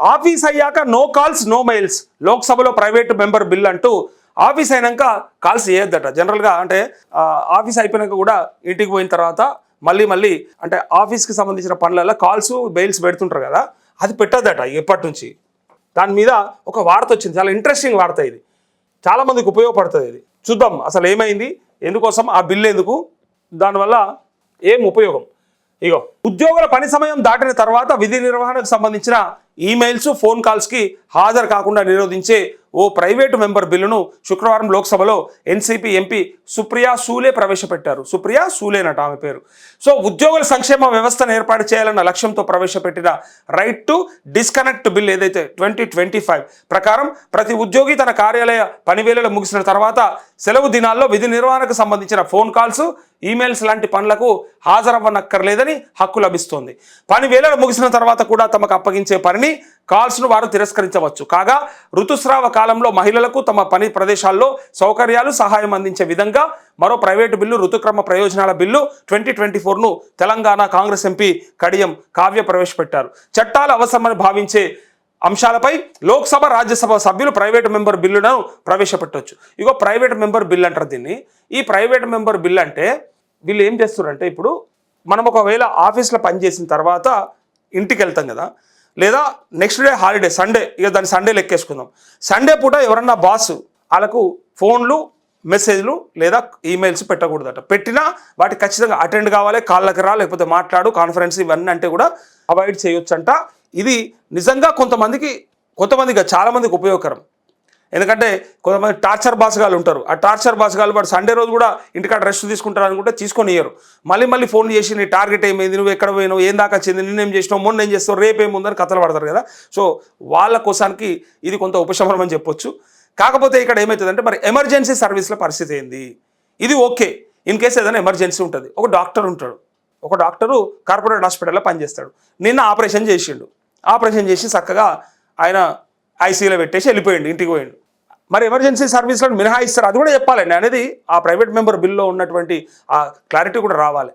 Office అయ్యాక no calls no mails, లోక్సభలో private member bill అంటూ ఆఫీస్ అయినాక కాల్స్ చేయొద్దట. జనరల్గా అంటే ఆఫీస్ అయిపోయినాక కూడా ఇంటికి పోయిన తర్వాత మళ్ళీ అంటే ఆఫీస్కి సంబంధించిన పనులలో కాల్స్ మెయిల్స్ పెడుతుంటారు కదా, అది పెట్టద్దట ఎప్పటి నుంచి. దాని మీద ఒక వార్త వచ్చింది, చాలా ఇంట్రెస్టింగ్ వార్త ఇది, చాలామందికి ఉపయోగపడుతుంది. ఇది చూద్దాం అసలు ఏమైంది, ఎందుకోసం ఆ బిల్లు ఎందుకు, దానివల్ల ఏం ఉపయోగం. ఇగో, ఉద్యోగుల పని సమయం దాటిన తర్వాత విధి నిర్వహణకు సంబంధించిన ఈమెయిల్స్ ఫోన్ కాల్స్కి హాజరు కాకుండా నిరోధించే ఓ ప్రైవేటు మెంబర్ బిల్లును శుక్రవారం లోక్సభలో ఎన్సీపీ ఎంపీ సుప్రియా సూలే ప్రవేశపెట్టారు. సుప్రియా సూలేనట ఆమె పేరు. సో ఉద్యోగుల సంక్షేమ వ్యవస్థను ఏర్పాటు చేయాలన్న లక్ష్యంతో ప్రవేశపెట్టిన రైట్ టు డిస్కనెక్ట్ బిల్ ఏదైతే 2025 ప్రకారం ప్రతి ఉద్యోగి తన కార్యాలయ పనివేళలు ముగిసిన తర్వాత సెలవు దినాల్లో విధి నిర్వహణకు సంబంధించిన ఫోన్ కాల్స్ ఈమెయిల్స్ లాంటి పనులకు హాజరవ్వనక్కర్లేదని హక్కు లభిస్తోంది. పని వేళలు ముగిసిన తర్వాత కూడా తమకు అప్పగించే పనిని కాల్స్ను వారు తిరస్కరించవచ్చు. కాగా ఋతుస్రావ కాలంలో మహిళలకు తమ పని ప్రదేశాల్లో సౌకర్యాలు సహాయం అందించే విధంగా మరో ప్రైవేటు బిల్లు ఋతుక్రమ ప్రయోజనాల బిల్లు 2024ను తెలంగాణ కాంగ్రెస్ ఎంపీ కడియం కావ్య ప్రవేశపెట్టారు. చట్టాలు అవసరమని భావించే అంశాలపై లోక్సభ రాజ్యసభ సభ్యులు ప్రైవేట్ మెంబర్ బిల్లును ప్రవేశపెట్టవచ్చు. ఇగో ప్రైవేట్ మెంబర్ బిల్ అంటారు దీన్ని. ఈ ప్రైవేట్ మెంబర్ బిల్ అంటే వీళ్ళు ఏం చేస్తారంటే, ఇప్పుడు మనం ఒకవేళ ఆఫీస్లో పనిచేసిన తర్వాత ఇంటికి వెళ్తాం కదా, లేదా నెక్స్ట్ డే హాలిడే సండే, ఇక దాన్ని సండే లెక్కేసుకుందాం. సండే పూట ఎవరన్నా బాస్ వాళ్ళకు ఫోన్లు మెసేజ్లు లేదా ఈమెయిల్స్ పెట్టకూడదట. పెట్టినా వాటికి ఖచ్చితంగా అటెండ్ కావాలి, కాళ్ళకి రా, లేకపోతే మాట్లాడు, కాన్ఫరెన్స్ ఇవన్నీ అంటే కూడా అవాయిడ్ చేయొచ్చంట. ఇది నిజంగా కొంతమందికి చాలామందికి ఉపయోగకరం. ఎందుకంటే కొంతమంది టార్చర్ బాస్గాలు ఉంటారు. ఆ టార్చర్ బాస్గాలు వాడు సండే రోజు కూడా ఇంటికాడ రెస్ట్ తీసుకుంటారు అనుకుంటే తీసుకొనియ్యరు. మళ్ళీ ఫోన్ చేసి నీ టార్గెట్ ఏమైంది, నువ్వు ఎక్కడ పోయినావు, ఏం దాకా వచ్చింది, నిన్నేం చేసినావు, మొన్న ఏం చేస్తావు, రేపేముందని కథలు పడతారు కదా. సో వాళ్ళ కోసానికి ఇది కొంత ఉపశమనం అని చెప్పొచ్చు. కాకపోతే ఇక్కడ ఏమవుతుందంటే, మరి ఎమర్జెన్సీ సర్వీస్ల పరిస్థితి ఏంది? ఇది ఓకే, ఇన్ కేసు ఏదైనా ఎమర్జెన్సీ ఉంటుంది. ఒక డాక్టర్ ఉంటాడు, ఒక డాక్టరు కార్పొరేట్ హాస్పిటల్లో పనిచేస్తాడు. నిన్న ఆపరేషన్ చేసిండు, ఆపరేషన్ చేసి చక్కగా ఆయన ఐసీయూలో పెట్టేసి వెళ్ళిపోయిండు, ఇంటికి పోయిండు. మరి ఎమర్జెన్సీ సర్వీస్లను మినహాయిస్తారు, అది కూడా చెప్పాలండి అనేది ఆ ప్రైవేట్ మెంబర్ బిల్లో ఉన్నటువంటి ఆ క్లారిటీ కూడా రావాలి.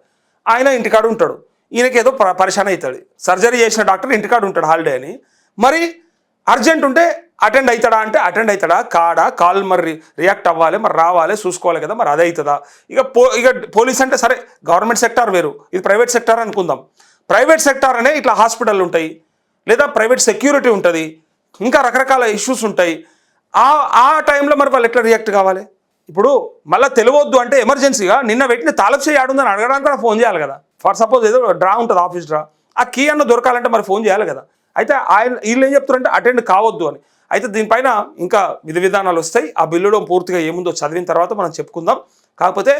ఆయన ఇంటికాడ ఉంటాడు, ఈయనకి ఏదో పరిశాన్ అవుతాడు. సర్జరీ చేసిన డాక్టర్ ఇంటికాడ ఉంటాడు హాలిడే అని. మరి అర్జెంట్ ఉంటే అటెండ్ అవుతాడా అంటే అటెండ్ అవుతాడా కాడా, కాల్ మరి రియాక్ట్ అవ్వాలి, మరి రావాలి, చూసుకోవాలి కదా, మరి అది అవుతుందా? ఇక పోలీస్ అంటే సరే, గవర్నమెంట్ సెక్టార్ వేరు, ఇది ప్రైవేట్ సెక్టార్ అనుకుందాం. ప్రైవేట్ సెక్టార్ అనే ఇట్లా హాస్పిటల్ ఉంటాయి, లేదా ప్రైవేట్ సెక్యూరిటీ ఉంటుంది, ఇంకా రకరకాల ఇష్యూస్ ఉంటాయి. ఆ టైంలో మరి వాళ్ళు ఎట్లా రియాక్ట్ కావాలి? ఇప్పుడు మళ్ళీ తెలియవద్దు అంటే ఎమర్జెన్సీగా నిన్న పెట్టిన తాళపు చేయి ఆడుందని అడగడానికి కూడా ఫోన్ చేయాలి కదా. ఫర్ సపోజ్ ఏదో డ్రా ఉంటుంది, ఆఫీస్ డ్రా, ఆ కీ అన్న దొరకాలంటే మరి ఫోన్ చేయాలి కదా. అయితే వీళ్ళు ఏం చెప్తారంటే అటెండ్ కావద్దు అని. అయితే దీనిపైన ఇంకా విధి విధానాలు వస్తాయి. ఆ బిల్లులో పూర్తిగా ఏముందో చదివిన తర్వాత మనం చెప్పుకుందాం. కాకపోతే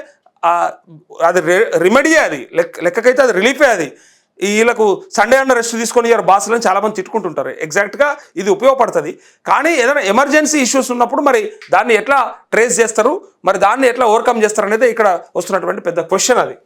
అది రెమెడీయే, అది లెక్కకైతే అది రిలీఫే. అది వీళ్ళకు సండే అన్న రెస్ట్ తీసుకొని బాసులను చాలామంది తిట్టుకుంటుంటారు. ఎగ్జాక్ట్గా ఇది ఉపయోగపడుతుంది. కానీ ఏదైనా ఎమర్జెన్సీ ఇష్యూస్ ఉన్నప్పుడు మరి దాన్ని ఎట్లా ట్రేస్ చేస్తారు, మరి దాన్ని ఎట్లా ఓవర్కమ్ చేస్తారు అనేది ఇక్కడ వస్తున్నటువంటి పెద్ద క్వశ్చన్ అది.